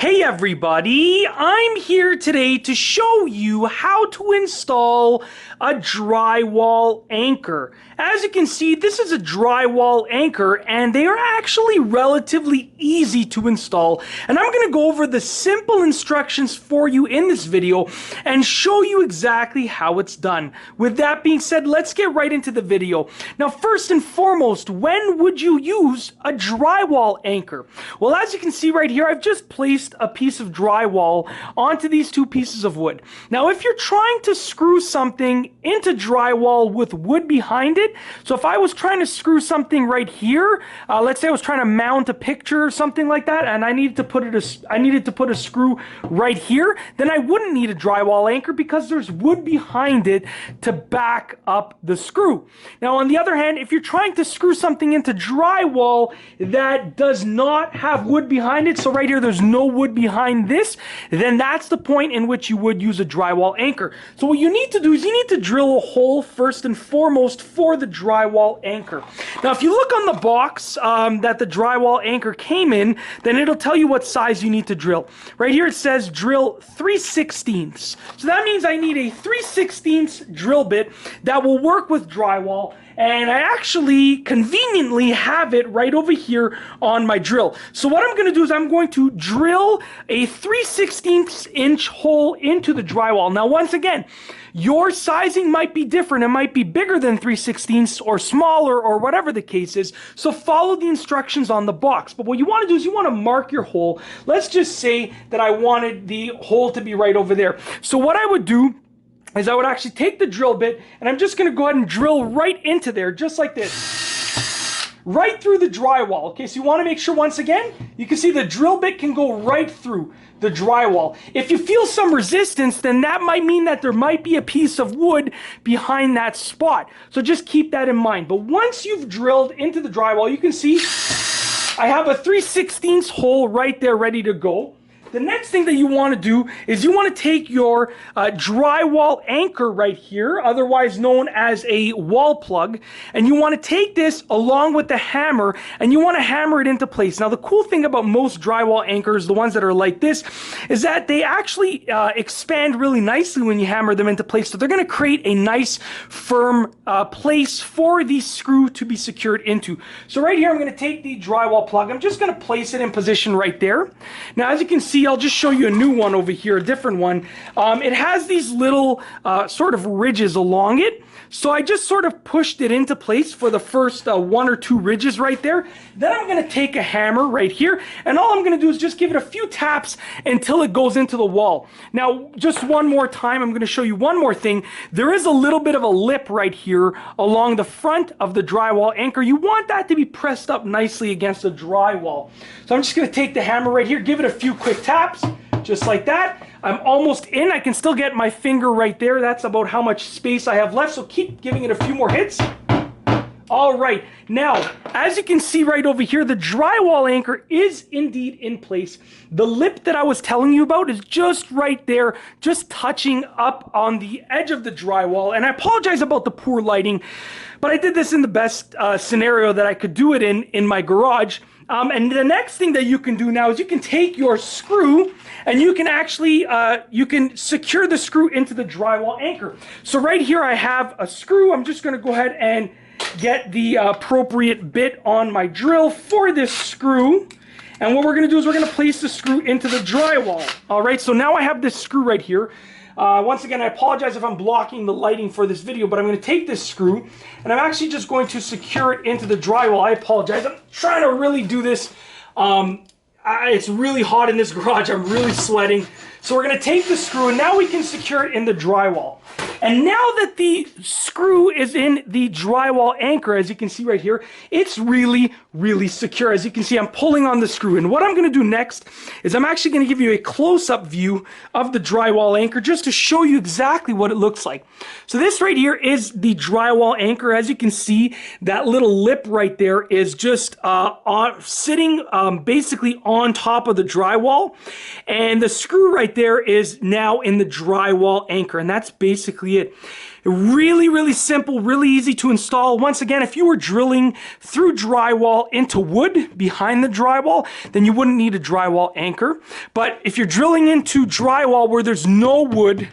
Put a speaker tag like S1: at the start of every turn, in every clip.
S1: Hey everybody, I'm here today to show you how to install a drywall anchor. As you can see, this is a drywall anchor and they are actually relatively easy to install. And I'm going to go over the simple instructions for you in this video and show you exactly how it's done. With that being said, let's get right into the video. Now, first and foremost, when would you use a drywall anchor? Well, as you can see right here, I've just placed a piece of drywall onto these two pieces of wood. Now, if you're trying to screw something into drywall with wood behind it, so if I was trying to screw something right here, let's say I was trying to mount a picture or something like that, and I needed to put a screw right here, then I wouldn't need a drywall anchor because there's wood behind it to back up the screw. Now, on the other hand, if you're trying to screw something into drywall that does not have wood behind it, so right here there's no wood behind this, then that's the point in which you would use a drywall anchor. So what you need to do is you need to drill a hole first and foremost for the drywall anchor. Now, if you look on the box that the drywall anchor came in, then it'll tell you what size you need to drill. Right here it says drill 3/16. So that means I need a 3/16 drill bit that will work with drywall. And I actually conveniently have it right over here on my drill. So what I'm going to do is I'm going to drill a 3/16 inch hole into the drywall. Now, once again, your sizing might be different. It might be bigger than 3/16 or smaller or whatever the case is. So follow the instructions on the box. But what you want to do is you want to mark your hole. Let's just say that I wanted the hole to be right over there. So what I would do is I would actually take the drill bit and I'm just going to go ahead and drill right into there, just like this. Right through the drywall. Okay, so you want to make sure, once again, you can see the drill bit can go right through the drywall. If you feel some resistance, then that might mean that there might be a piece of wood behind that spot. So just keep that in mind. But once you've drilled into the drywall, you can see I have a 3/16 hole right there ready to go. The next thing that you want to do is you want to take your drywall anchor right here, otherwise known as a wall plug, and you want to take this along with the hammer and you want to hammer it into place. Now, the cool thing about most drywall anchors, the ones that are like this, is that they actually expand really nicely when you hammer them into place. So they're going to create a nice firm place for the screw to be secured into. So right here, I'm going to take the drywall plug. I'm just going to place it in position right there. Now, as you can see, I'll just show you a new one over here, a different one. It has these little sort of ridges along it. So I just sort of pushed it into place for the first one or two ridges right there. Then I'm going to take a hammer right here, and all I'm going to do is just give it a few taps until it goes into the wall. Now, just one more time, I'm going to show you one more thing. There is a little bit of a lip right here along the front of the drywall anchor. You want that to be pressed up nicely against the drywall. So I'm just going to take the hammer right here, give it a few quick taps, just like that. I'm almost in. I can still get my finger right there. That's about how much space I have left. So keep giving it a few more hits. All right. Now, as you can see right over here, the drywall anchor is indeed in place. The lip that I was telling you about is just right there, just touching up on the edge of the drywall. And I apologize about the poor lighting, but I did this in the best scenario that I could do it in my garage. And the next thing that you can do now is you can take your screw and you can actually, you can secure the screw into the drywall anchor. So right here I have a screw. I'm just going to go ahead and get the appropriate bit on my drill for this screw. And what we're going to do is we're going to place the screw into the drywall. All right, so now I have this screw right here. Once again, I apologize if I'm blocking the lighting for this video, but I'm going to take this screw and I'm actually just going to secure it into the drywall. I apologize. I'm trying to really do this. It's really hot in this garage. I'm really sweating. So we're going to take the screw and now we can secure it in the drywall. And now that the screw is in the drywall anchor, as you can see right here, it's really, really secure. As you can see, I'm pulling on the screw. And what I'm going to do next is I'm actually going to give you a close-up view of the drywall anchor just to show you exactly what it looks like. So this right here is the drywall anchor. As you can see, that little lip right there is just sitting basically on top of the drywall. And the screw right there is now in the drywall anchor. And that's basically basically it. Really, really simple, really easy to install. Once again, if you were drilling through drywall into wood behind the drywall, then you wouldn't need a drywall anchor. But if you're drilling into drywall where there's no wood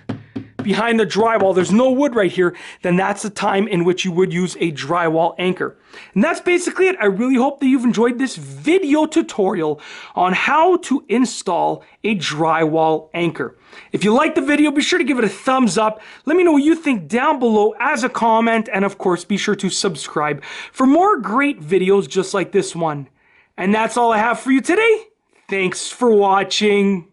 S1: behind the drywall, there's no wood right here, then that's the time in which you would use a drywall anchor. And that's basically it. I really hope that you've enjoyed this video tutorial on how to install a drywall anchor. If you liked the video, be sure to give it a thumbs up. Let me know what you think down below as a comment, and of course, be sure to subscribe for more great videos just like this one. And that's all I have for you today. Thanks for watching.